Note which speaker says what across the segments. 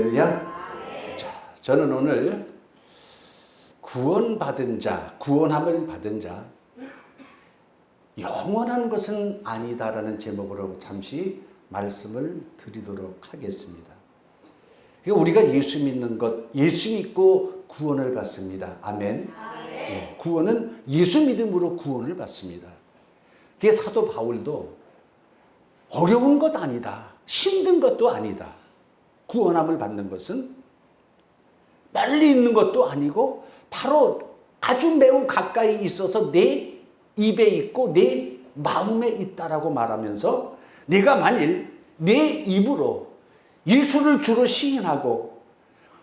Speaker 1: 할렐루야. 자, 저는 오늘 구원받은 자, 구원함을 받은 자, 영원한 것은 아니다라는 제목으로 잠시 말씀을 드리도록 하겠습니다. 우리가 예수 믿는 것, 예수 믿고 구원을 받습니다. 아멘. 네, 구원은 예수 믿음으로 구원을 받습니다. 그게 사도 바울도 어려운 것 아니다, 힘든 것도 아니다. 구원함을 받는 것은 멀리 있는 것도 아니고 바로 아주 매우 가까이 있어서 내 입에 있고 내 마음에 있다라고 말하면서, 내가 만일 내 입으로 예수를 주로 시인하고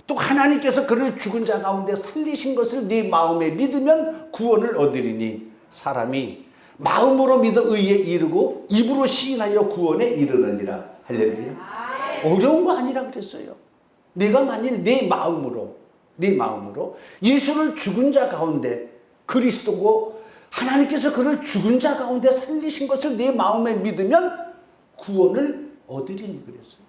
Speaker 1: 또 하나님께서 그를 죽은 자 가운데 살리신 것을 네 마음에 믿으면 구원을 얻으리니, 사람이 마음으로 믿어 의에 이르고 입으로 시인하여 구원에 이르느니라. 할렐루야. 어려운 거 아니라 그랬어요. 내가 만일 내 마음으로 예수를 죽은 자 가운데, 그리스도고 하나님께서 그를 죽은 자 가운데 살리신 것을 내 마음에 믿으면 구원을 얻으리니 그랬어요.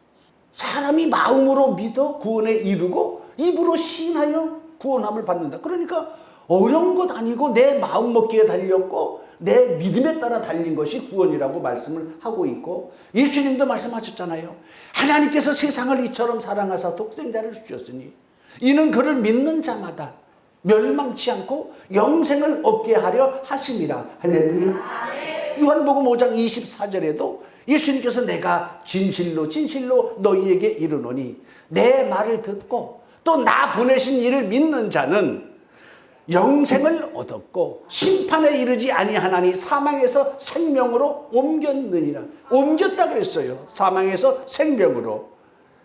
Speaker 1: 사람이 마음으로 믿어 구원에 이르고 입으로 시인하여 구원함을 받는다. 그러니까 어려운 것 아니고 내 마음 먹기에 달렸고 내 믿음에 따라 달린 것이 구원이라고 말씀을 하고 있고, 예수님도 말씀하셨잖아요. 하나님께서 세상을 이처럼 사랑하사 독생자를 주셨으니 이는 그를 믿는 자마다 멸망치 않고 영생을 얻게 하려 하심이라. 할렐루야. 요한복음 5장 24절에도 예수님께서 내가 진실로 진실로 너희에게 이르노니 내 말을 듣고 또 나 보내신 이를 믿는 자는 영생을 얻었고 심판에 이르지 아니하나니 사망에서 생명으로 옮겼느니라. 옮겼다 그랬어요. 사망에서 생명으로.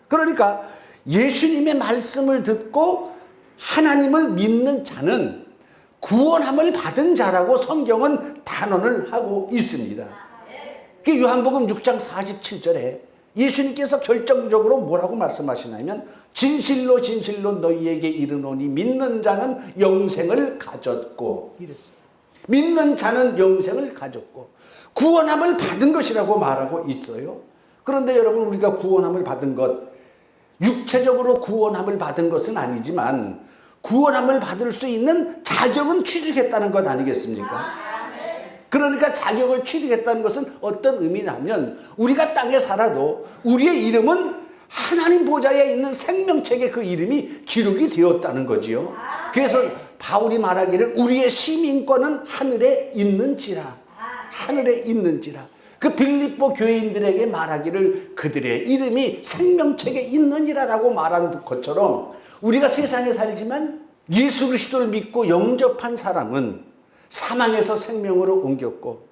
Speaker 1: 그러니까 예수님의 말씀을 듣고 하나님을 믿는 자는 구원함을 받은 자라고 성경은 단언을 하고 있습니다. 그 요한복음 6장 47절에 예수님께서 결정적으로 뭐라고 말씀하시냐면, 진실로 진실로 너희에게 이르노니 믿는 자는 영생을 가졌고 이랬어요. 믿는 자는 영생을 가졌고 구원함을 받은 것이라고 말하고 있어요. 그런데 여러분, 우리가 구원함을 받은 것, 육체적으로 구원함을 받은 것은 아니지만 구원함을 받을 수 있는 자격은 취득했다는 것 아니겠습니까? 그러니까 자격을 취득했다는 것은 어떤 의미냐면, 우리가 땅에 살아도 우리의 이름은 하나님 보좌에 있는 생명책에 그 이름이 기록이 되었다는 거지요. 그래서 바울이 말하기를 우리의 시민권은 하늘에 있는지라. 하늘에 있는지라. 그 빌립보 교인들에게 말하기를 그들의 이름이 생명책에 있느니라라고 말한 것처럼, 우리가 세상에 살지만 예수 그리스도를 믿고 영접한 사람은 사망에서 생명으로 옮겼고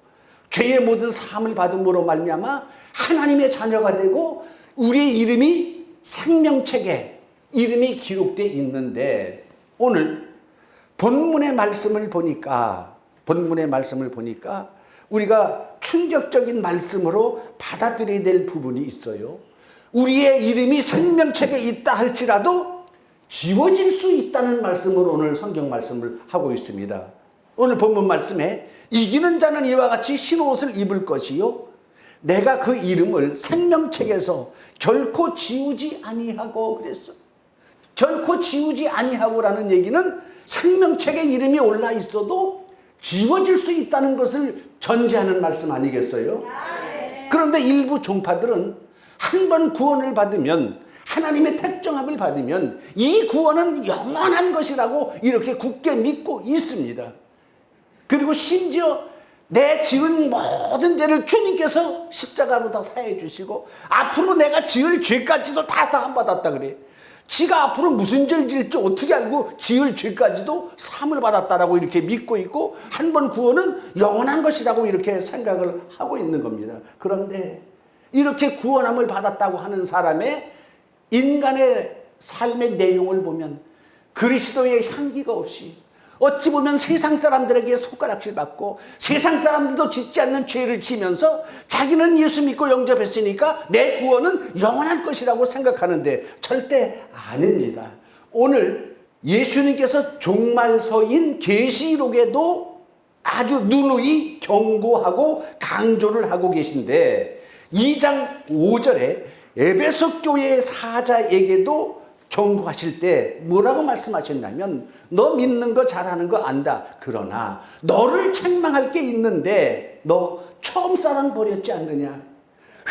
Speaker 1: 죄의 모든 사함을 받음으로 말미암아 하나님의 자녀가 되고 우리의 이름이 생명책에 이름이 기록되어 있는데, 오늘 본문의 말씀을 보니까 우리가 충격적인 말씀으로 받아들여야 될 부분이 있어요. 우리의 이름이 생명책에 있다 할지라도 지워질 수 있다는 말씀으로 오늘 성경 말씀을 하고 있습니다. 오늘 본문 말씀에 이기는 자는 이와 같이 흰 옷을 입을 것이요 내가 그 이름을 생명책에서 결코 지우지 아니하고 그랬어. 결코 지우지 아니하고라는 얘기는 생명책에 이름이 올라 있어도 지워질 수 있다는 것을 전제하는 말씀 아니겠어요? 그런데 일부 종파들은 한 번 구원을 받으면, 하나님의 택정함을 받으면 이 구원은 영원한 것이라고 이렇게 굳게 믿고 있습니다. 그리고 심지어 내 지은 모든 죄를 주님께서 십자가로 다 사해 주시고 앞으로 내가 지을 죄까지도 다 사함받았다 그래. 지가 앞으로 무슨 죄를 지을지 어떻게 알고 지을 죄까지도 사함을 받았다라고 이렇게 믿고 있고, 한 번 구원은 영원한 것이라고 이렇게 생각을 하고 있는 겁니다. 그런데 이렇게 구원함을 받았다고 하는 사람의 인간의 삶의 내용을 보면 그리스도의 향기가 없이, 어찌 보면 세상 사람들에게 손가락질 받고 세상 사람들도 짓지 않는 죄를 지면서 자기는 예수 믿고 영접했으니까 내 구원은 영원할 것이라고 생각하는데 절대 아닙니다. 오늘 예수님께서 종말서인 계시록에도 아주 누누이 경고하고 강조를 하고 계신데, 2장 5절에 에베소 교회의 사자에게도 경고하실 때 뭐라고 말씀하셨냐면 너 믿는 거 잘하는 거 안다. 그러나 너를 책망할 게 있는데 너 처음 사랑 버렸지 않느냐.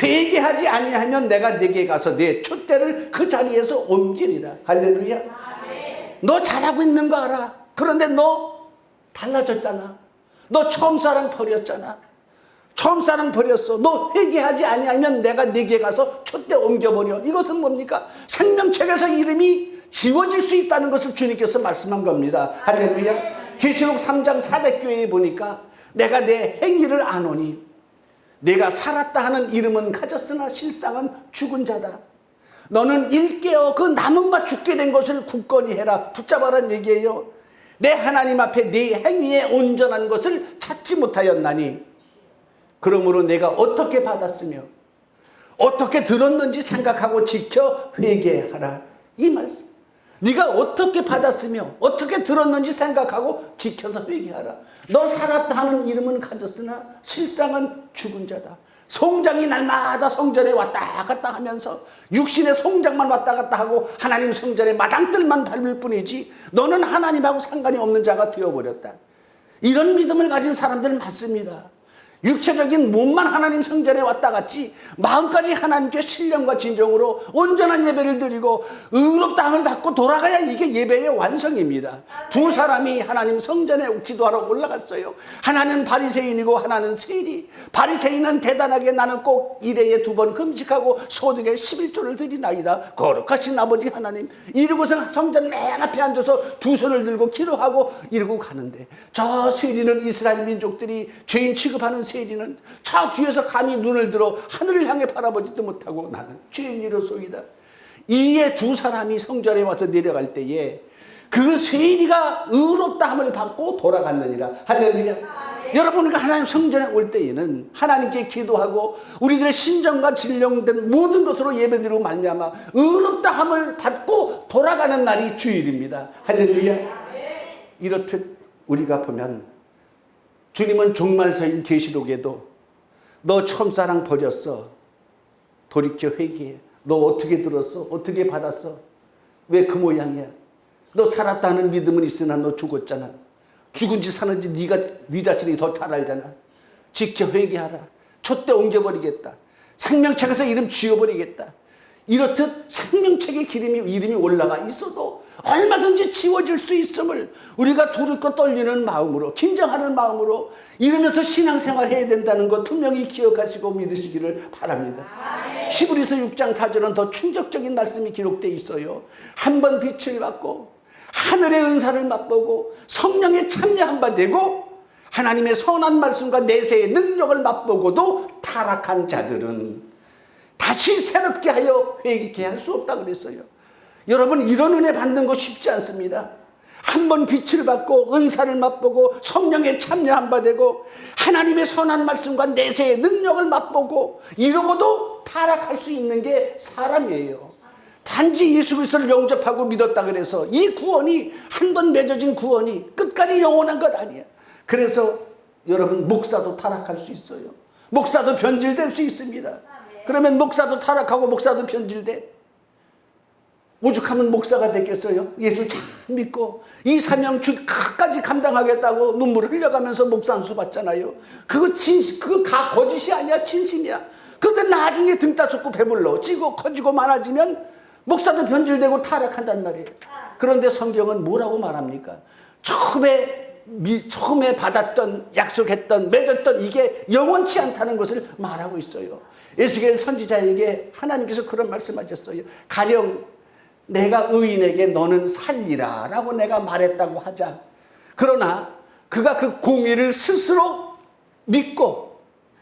Speaker 1: 회개하지 아니하면 내가 네게 가서 내 촛대를 그 자리에서 옮기리라. 할렐루야. 너 잘하고 있는 거 알아. 그런데 너 달라졌잖아. 너 처음 사랑 버렸잖아. 처음 사랑 버렸어. 너 회개하지 아니하면 내가 네게 가서 촛대 옮겨버려. 이것은 뭡니까? 생명책에서 이름이 지워질 수 있다는 것을 주님께서 말씀한 겁니다. 할렐루야. 계시록 3장 4대 교회에 보니까 내가 내 행위를 아노니 내가 살았다 하는 이름은 가졌으나 실상은 죽은 자다. 너는 일깨어 그 남은 바 죽게 된 것을 굳건히 해라. 붙잡아라는 얘기예요. 내 하나님 앞에 네 행위에 온전한 것을 찾지 못하였나니 그러므로 내가 어떻게 받았으며 어떻게 들었는지 생각하고 지켜 회개하라. 이 말씀. 네가 어떻게 받았으며 어떻게 들었는지 생각하고 지켜서 회개하라. 너 살았다 하는 이름은 가졌으나 실상은 죽은 자다. 송장이 날마다 성전에 왔다 갔다 하면서 육신의 송장만 왔다 갔다 하고 하나님 성전에 마당들만 밟을 뿐이지 너는 하나님하고 상관이 없는 자가 되어버렸다. 이런 믿음을 가진 사람들은 많습니다. 육체적인 몸만 하나님 성전에 왔다 갔지 마음까지 하나님께 신령과 진정으로 온전한 예배를 드리고 의롭다함을 받고 돌아가야 이게 예배의 완성입니다. 두 사람이 하나님 성전에 기도하러 올라갔어요. 하나는 바리새인이고 하나는 세리. 바리새인은 대단하게 나는 꼭 일회에 2번 금식하고 소득에 11조를 드리나이다. 거룩하신 아버지 하나님. 이러고서 성전 맨 앞에 앉아서 두 손을 들고 기도하고 이러고 가는데 저 세리는 이스라엘 민족들이 죄인 취급하는 세리는 차 뒤에서 감히 눈을 들어 하늘을 향해 바라보지도 못하고 나는 죄인이로소이다. 이에 두 사람이 성전에 와서 내려갈 때에 그 세리가 의롭다함을 받고 돌아갔느니라. 할렐루야. 여러분, 우리가 하나님 성전에 올 때에는 하나님께 기도하고 우리들의 신정과 진령된 모든 것으로 예배드리고 말미암아 의롭다함을 받고 돌아가는 날이 주일입니다. 할렐루야. 이렇듯 우리가 보면 주님은 종말서인 계시록에도 너 처음 사랑 버렸어. 돌이켜 회개해. 너 어떻게 들었어? 어떻게 받았어? 왜 그 모양이야? 너 살았다는 믿음은 있으나 너 죽었잖아. 죽은지 사는지 네 자신이 더 잘 알잖아. 지켜 회개하라. 촛대 옮겨버리겠다. 생명책에서 이름 지워버리겠다. 이렇듯 생명책에 이름이 올라가 있어도 얼마든지 지워질 수 있음을 우리가 두렵고 떨리는 마음으로 긴장하는 마음으로 이러면서 신앙생활 해야 된다는 것 분명히 기억하시고 믿으시기를 바랍니다. 히브리서 6장 4절은 더 충격적인 말씀이 기록되어 있어요. 한 번 빛을 받고 하늘의 은사를 맛보고 성령에 참여한 바 되고 하나님의 선한 말씀과 내세의 능력을 맛보고도 타락한 자들은 다시 새롭게 하여 회개케 할 수 없다 그랬어요. 여러분, 이런 은혜 받는 거 쉽지 않습니다. 한 번 빛을 받고 은사를 맛보고 성령에 참여한 바 되고 하나님의 선한 말씀과 내세의 능력을 맛보고 이러고도 타락할 수 있는 게 사람이에요. 단지 예수 그리스도를 영접하고 믿었다 그래서 이 구원이 한 번 맺어진 구원이 끝까지 영원한 것 아니야. 그래서 여러분, 목사도 타락할 수 있어요. 목사도 변질될 수 있습니다. 그러면 목사도 타락하고 목사도 변질돼. 오죽하면 목사가 됐겠어요? 예수 잘 믿고 이 사명 끝까지 감당하겠다고 눈물을 흘려가면서 목사 안수 받잖아요. 그거 거짓이 아니야, 진심이야. 그런데 나중에 등 따숩고 배불러 찌고 커지고 많아지면 목사도 변질되고 타락한단 말이에요. 그런데 성경은 뭐라고 말합니까? 처음에 받았던, 약속했던, 맺었던 이게 영원치 않다는 것을 말하고 있어요. 에스겔 선지자에게 하나님께서 그런 말씀하셨어요. 가령 내가 의인에게 너는 살리라 라고 내가 말했다고 하자. 그러나 그가 그 공의를 스스로 믿고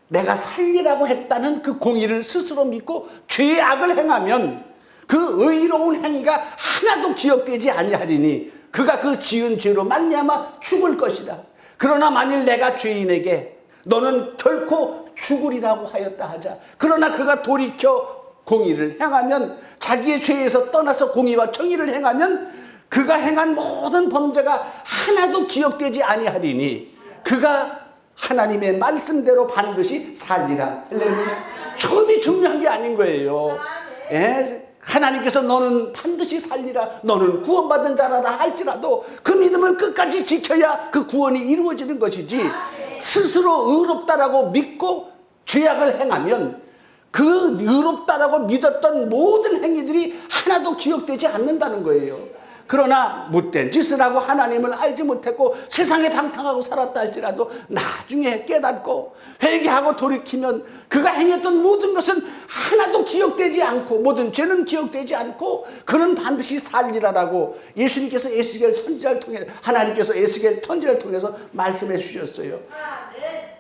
Speaker 1: 내가 살리라고 했다는 그 공의를 스스로 믿고 죄악을 행하면 그 의로운 행위가 하나도 기억되지 아니하리니 그가 그 지은 죄로 말미암아 죽을 것이다. 그러나 만일 내가 죄인에게 너는 결코 죽으리라고 하였다 하자. 그러나 그가 돌이켜 공의를 행하면, 자기의 죄에서 떠나서 공의와 정의를 행하면 그가 행한 모든 범죄가 하나도 기억되지 아니하리니 그가 하나님의 말씀대로 반드시 살리라. 할렐루야. 처음이 중요한 게 아닌 거예요. 하나님께서 너는 반드시 살리라, 너는 구원받은 자라라 할지라도 그 믿음을 끝까지 지켜야 그 구원이 이루어지는 것이지, 스스로 의롭다라고 믿고 죄악을 행하면 그 의롭다라고 믿었던 모든 행위들이 하나도 기억되지 않는다는 거예요. 그러나 못된 짓을 하고 하나님을 알지 못했고 세상에 방탕하고 살았다 할지라도 나중에 깨닫고 회개하고 돌이키면 그가 행했던 모든 것은 하나도 기억되지 않고, 모든 죄는 기억되지 않고 그는 반드시 살리라라고 예수님께서 에스겔 선지자를 통해, 하나님께서 에스겔 선지자를 통해서 말씀해 주셨어요.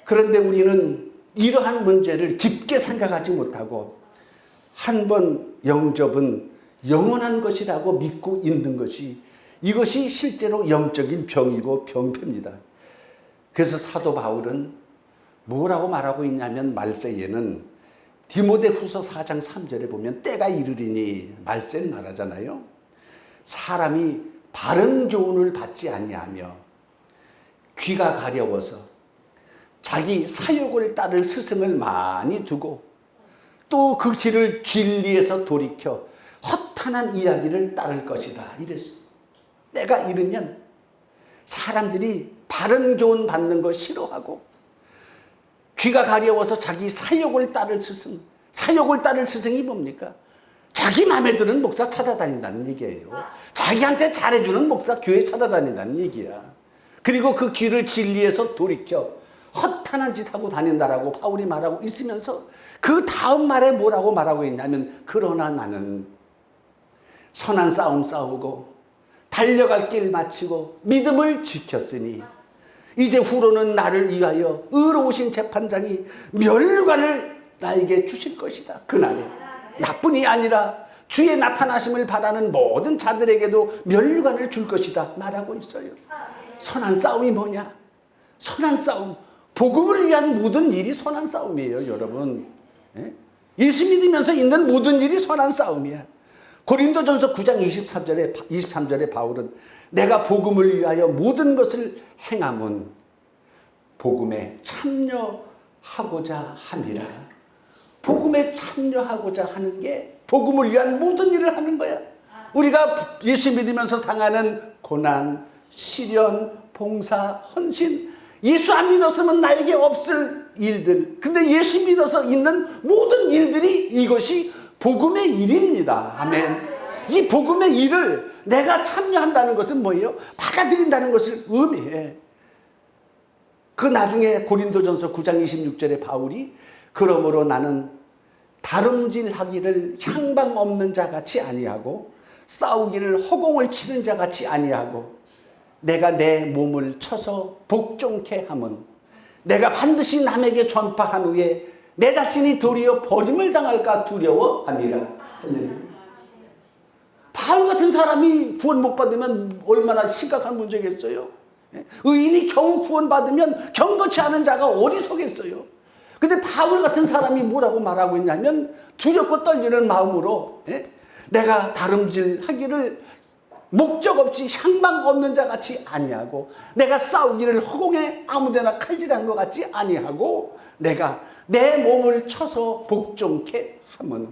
Speaker 1: 그런데 우리는 이러한 문제를 깊게 생각하지 못하고 한 번 영접은 영원한 것이라고 믿고 있는 것이, 이것이 실제로 영적인 병이고 병폐입니다. 그래서 사도 바울은 뭐라고 말하고 있냐면, 말세에는 디모데후서 4장 3절에 보면 때가 이르리니, 말세를 말하잖아요. 사람이 바른 교훈을 받지 아니하며 귀가 가려워서 자기 사욕을 따를 스승을 많이 두고 또 그 길을 진리에서 돌이켜 허탄한 이야기를 따를 것이다. 이랬어. 때가 이르면 사람들이 바른 교훈 받는 거 싫어하고 귀가 가려워서 자기 사욕을 따를 스승, 사욕을 따를 스승이 뭡니까? 자기 마음에 드는 목사 찾아다닌다는 얘기예요. 자기한테 잘해주는 목사 교회 찾아다닌다는 얘기야. 그리고 그 길을 진리에서 돌이켜 허탄한 짓 하고 다닌다라고 바울이 말하고 있으면서 그 다음 말에 뭐라고 말하고 있냐면, 그러나 나는 선한 싸움 싸우고 달려갈 길 마치고 믿음을 지켰으니 이제 후로는 나를 위하여 의로우신 재판장이 면류관을 나에게 주실 것이다. 그날에 나뿐이 아니라 주의 나타나심을 바라는 모든 자들에게도 면류관을 줄 것이다 말하고 있어요. 선한 싸움이 뭐냐? 선한 싸움, 복음을 위한 모든 일이 선한 싸움이에요, 여러분. 예수 믿으면서 있는 모든 일이 선한 싸움이야. 고린도전서 9장 23절에 바울은 내가 복음을 위하여 모든 것을 행함은 복음에 참여하고자 함이라. 복음에 참여하고자 하는 게 복음을 위한 모든 일을 하는 거야. 우리가 예수 믿으면서 당하는 고난, 시련, 봉사, 헌신, 예수 안 믿었으면 나에게 없을 일들, 근데 예수 믿어서 있는 모든 일들이 이것이 복음의 일입니다. 아멘. 이 복음의 일을 내가 참여한다는 것은 뭐예요? 받아들인다는 것을 의미해. 그 나중에 고린도전서 9장 26절에 바울이 그러므로 나는 다름질하기를 향방 없는 자 같이 아니하고 싸우기를 허공을 치는 자 같이 아니하고 내가 내 몸을 쳐서 복종케 함은 내가 반드시 남에게 전파한 후에 내 자신이 도리어 버림을 당할까 두려워함이라. 바울 같은 사람이 구원 못 받으면 얼마나 심각한 문제겠어요? 의인이 겨우 구원 받으면 경건치 않은 자가 어디 서겠어요? 근데 바울 같은 사람이 뭐라고 말하고 있냐면, 두렵고 떨리는 마음으로 내가 다름질하기를 목적 없이 향방 없는 자 같이 아니하고 내가 싸우기를 허공에 아무데나 칼질한 것 같이 아니하고 내가 내 몸을 쳐서 복종케 함은,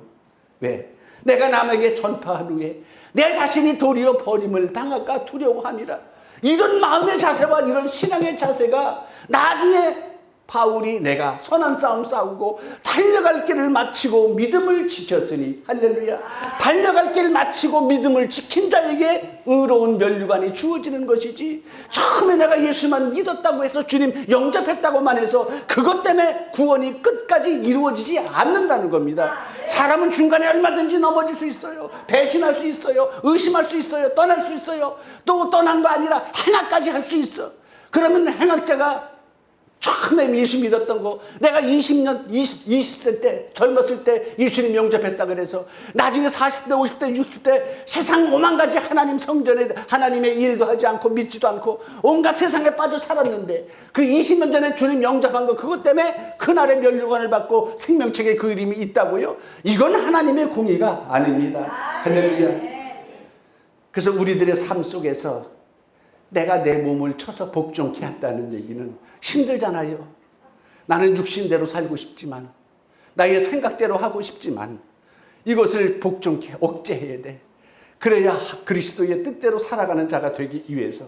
Speaker 1: 왜? 내가 남에게 전파한 후에 내 자신이 도리어 버림을 당할까 두려워함이라. 이런 마음의 자세와 이런 신앙의 자세가 나중에 바울이 내가 선한 싸움 싸우고 달려갈 길을 마치고 믿음을 지켰으니, 할렐루야, 달려갈 길을 마치고 믿음을 지킨 자에게 의로운 면류관이 주어지는 것이지, 처음에 내가 예수만 믿었다고 해서 주님 영접했다고만 해서 그것 때문에 구원이 끝까지 이루어지지 않는다는 겁니다. 사람은 중간에 얼마든지 넘어질 수 있어요. 배신할 수 있어요. 의심할 수 있어요. 떠날 수 있어요. 또 떠난 거 아니라 행악까지 할 수 있어. 그러면 행악자가 처음에 예수 믿었던 거, 내가 20세 때, 젊었을 때 예수님 영접했다 그래서 나중에 40대, 50대, 60대 세상 오만 가지 하나님 성전에 하나님의 일도 하지 않고 믿지도 않고 온갖 세상에 빠져 살았는데 그 20년 전에 주님 영접한 거, 그것 때문에 그날의 면류관을 받고 생명책에 그 이름이 있다고요? 이건 하나님의 공의가 아닙니다. 할렐루야. 그래서 우리들의 삶 속에서 내가 내 몸을 쳐서 복종케 한다는 얘기는 힘들잖아요. 나는 육신대로 살고 싶지만, 나의 생각대로 하고 싶지만, 이것을 복종케 억제해야 돼. 그래야 그리스도의 뜻대로 살아가는 자가 되기 위해서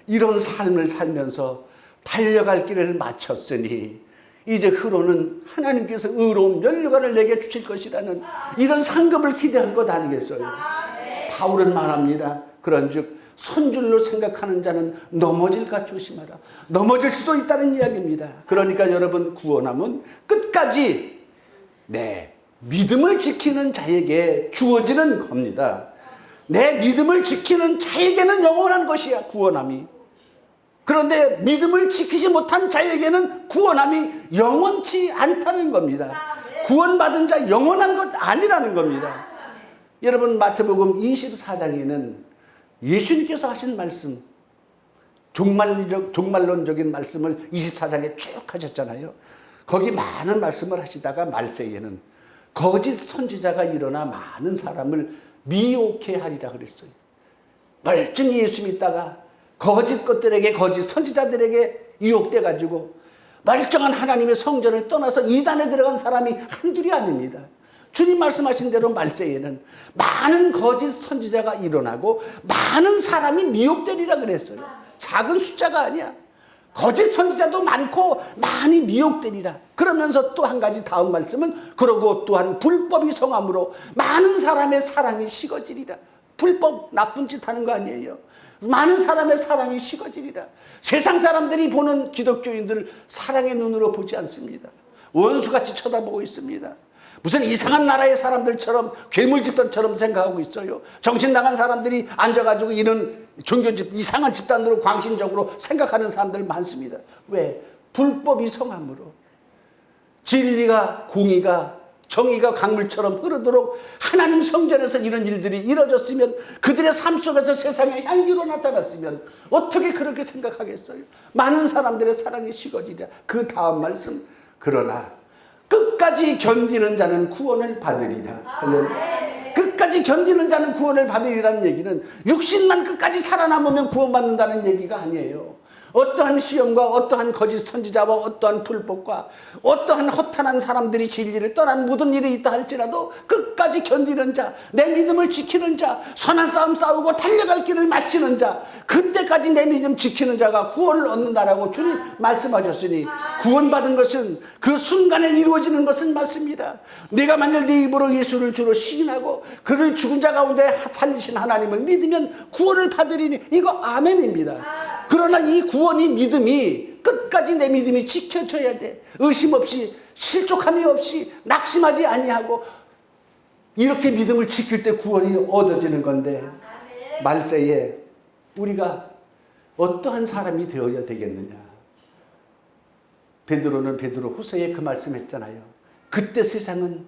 Speaker 1: 이런 삶을 살면서 달려갈 길을 마쳤으니 이제 흐로는 하나님께서 의로운 면류관을 내게 주실 것이라는 이런 상급을 기대한 것 아니겠어요? 바울은 말합니다. 그런즉 손줄로 생각하는 자는 넘어질까 조심하라. 넘어질 수도 있다는 이야기입니다. 그러니까 여러분, 구원함은 끝까지 내 믿음을 지키는 자에게 주어지는 겁니다. 내 믿음을 지키는 자에게는 영원한 것이야, 구원함이. 그런데 믿음을 지키지 못한 자에게는 구원함이 영원치 않다는 겁니다. 구원받은 자 영원한 것 아니라는 겁니다. 여러분, 마태복음 24장에는 예수님께서 하신 말씀, 종말론적인 말씀을 24장에 쭉 하셨잖아요. 거기 많은 말씀을 하시다가 말세에는 거짓 선지자가 일어나 많은 사람을 미혹해 하리라 그랬어요. 멀쩡히 예수 믿다가 거짓 것들에게, 거짓 선지자들에게 유혹돼 가지고 멀쩡한 하나님의 성전을 떠나서 이단에 들어간 사람이 한둘이 아닙니다. 주님 말씀하신 대로 말세에는 많은 거짓 선지자가 일어나고 많은 사람이 미혹되리라 그랬어요. 작은 숫자가 아니야. 거짓 선지자도 많고 많이 미혹되리라. 그러면서 또 한 가지 다음 말씀은 그러고 또한 불법이 성함으로 많은 사람의 사랑이 식어지리라. 불법, 나쁜 짓 하는 거 아니에요. 많은 사람의 사랑이 식어지리라. 세상 사람들이 보는 기독교인들을 사랑의 눈으로 보지 않습니다. 원수같이 쳐다보고 있습니다. 무슨 이상한 나라의 사람들처럼, 괴물집단처럼 생각하고 있어요. 정신 나간 사람들이 앉아가지고 이런 종교집, 이상한 집단으로 광신적으로 생각하는 사람들 많습니다. 왜? 불법이 성함으로. 진리가, 공의가, 정의가 강물처럼 흐르도록 하나님 성전에서 이런 일들이 이루어졌으면, 그들의 삶 속에서 세상의 향기로 나타났으면 어떻게 그렇게 생각하겠어요? 많은 사람들의 사랑이 식어지랴. 그 다음 말씀, 그러나 끝까지 견디는 자는 구원을 받으리라. 끝까지 견디는 자는 구원을 받으리라는 얘기는 육신만 끝까지 살아남으면 구원받는다는 얘기가 아니에요. 어떠한 시험과 어떠한 거짓 선지자와 어떠한 불법과 어떠한 허탄한 사람들이 진리를 떠난 모든 일이 있다 할지라도 끝까지 견디는 자, 내 믿음을 지키는 자, 선한 싸움 싸우고 달려갈 길을 마치는 자, 그때까지 내 믿음 지키는 자가 구원을 얻는다라고 주님 말씀하셨으니, 구원받은 것은 그 순간에 이루어지는 것은 맞습니다. 내가 만일 네 입으로 예수를 주로 시인하고 그를 죽은 자 가운데 살리신 하나님을 믿으면 구원을 받으리니, 이거 아멘입니다. 그러나 이 구원이, 믿음이 끝까지 내 믿음이 지켜져야 돼. 의심 없이, 실족함이 없이, 낙심하지 아니하고 이렇게 믿음을 지킬 때 구원이 얻어지는 건데, 말세에 우리가 어떠한 사람이 되어야 되겠느냐. 베드로는 베드로 후서에 그 말씀했잖아요. 그때 세상은,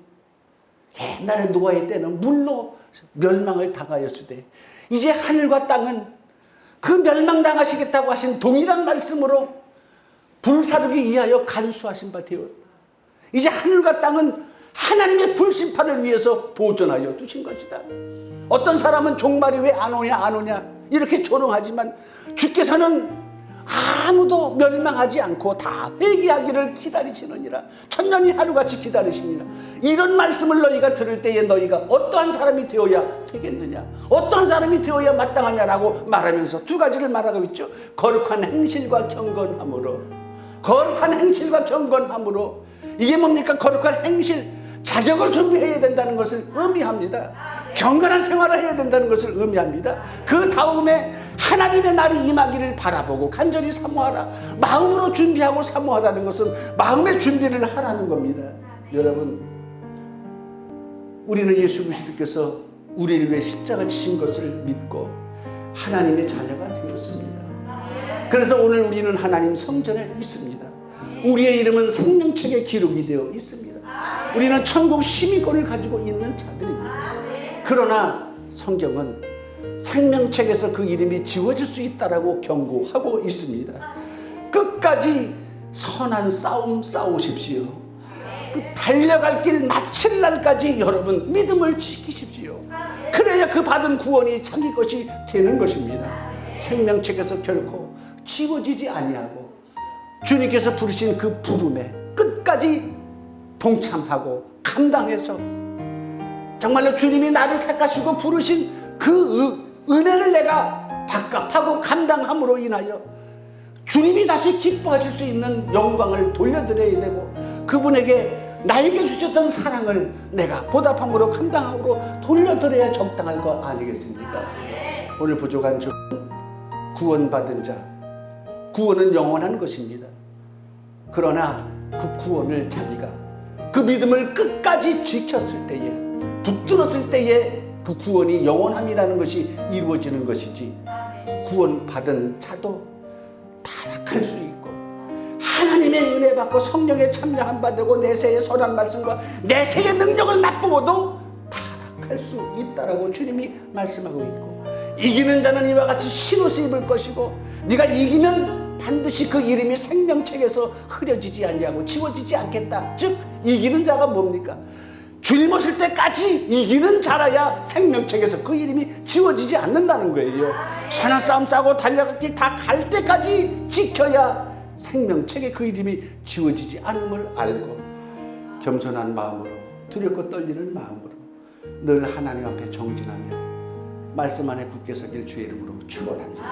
Speaker 1: 옛날에 노아의 때는 물로 멸망을 당하였으되 이제 하늘과 땅은 그 멸망당하시겠다고 하신 동일한 말씀으로 불사르기 위하여 간수하신 바 되었다. 이제 하늘과 땅은 하나님의 불심판을 위해서 보존하여 두신 것이다. 어떤 사람은 종말이 왜 안 오냐 안 오냐 이렇게 조롱하지만, 주께서는 아무도 멸망하지 않고 다 회개하기를 기다리시느니라. 천년이 하루같이 기다리시니라. 이런 말씀을 너희가 들을 때에 너희가 어떠한 사람이 되어야 되겠느냐, 어떠한 사람이 되어야 마땅하냐라고 말하면서 두 가지를 말하고 있죠. 거룩한 행실과 경건함으로. 거룩한 행실과 경건함으로. 이게 뭡니까? 거룩한 행실, 자격을 준비해야 된다는 것을 의미합니다. 경건한 생활을 해야 된다는 것을 의미합니다. 그 다음에 하나님의 날이 임하기를 바라보고 간절히 사모하라. 마음으로 준비하고 사모하라는 것은 마음의 준비를 하라는 겁니다. 여러분, 우리는 예수 그리스도께서 우리를 위해 십자가 지신 것을 믿고 하나님의 자녀가 되었습니다. 그래서 오늘 우리는 하나님 성전에 있습니다. 우리의 이름은 생명책에 기록이 되어 있습니다. 우리는 천국 시민권을 가지고 있는 자들입니다. 그러나 성경은 생명책에서 그 이름이 지워질 수 있다라고 경고하고 있습니다. 끝까지 선한 싸움 싸우십시오. 그 달려갈 길 마칠 날까지 여러분 믿음을 지키십시오. 그래야 그 받은 구원이 자기 것이 되는 것입니다. 생명책에서 결코 지워지지 아니하고 주님께서 부르신 그 부름에 끝까지 동참하고 감당해서 정말로 주님이 나를 택하시고 부르신 그 은혜를 내가 밥값하고 감당함으로 인하여 주님이 다시 기뻐하실 수 있는 영광을 돌려드려야 되고, 그분에게 나에게 주셨던 사랑을 내가 보답함으로 감당함으로 돌려드려야 적당할 거 아니겠습니까? 오늘 부족한 주 구원받은 자, 구원은 영원한 것입니다. 그러나 그 구원을 자기가 그 믿음을 끝까지 지켰을 때에, 붙들었을 때에 그 구원이 영원함이라는 것이 이루어지는 것이지, 구원받은 자도 타락할 수 있고 하나님의 은혜 받고 성령에 참여한 바 되고 내세의 선한 말씀과 내세의 능력을 맛보고도 타락할 수 있다라고 주님이 말씀하고 있고, 이기는 자는 이와 같이 흰옷을 입을 것이고, 네가 이기면 반드시 그 이름이 생명책에서 흐려지지 아니하고 지워지지 않겠다. 즉 이기는 자가 뭡니까? 주님 오실 때까지 이기는 자라야 생명책에서 그 이름이 지워지지 않는다는 거예요. 선한 싸움 싸고 달려갈 길 다 갈 때까지 지켜야 생명책에 그 이름이 지워지지 않음을 알고, 겸손한 마음으로, 두렵고 떨리는 마음으로 늘 하나님 앞에 정진하며 말씀 안에 굳게 서길 주의 이름으로 축원합니다.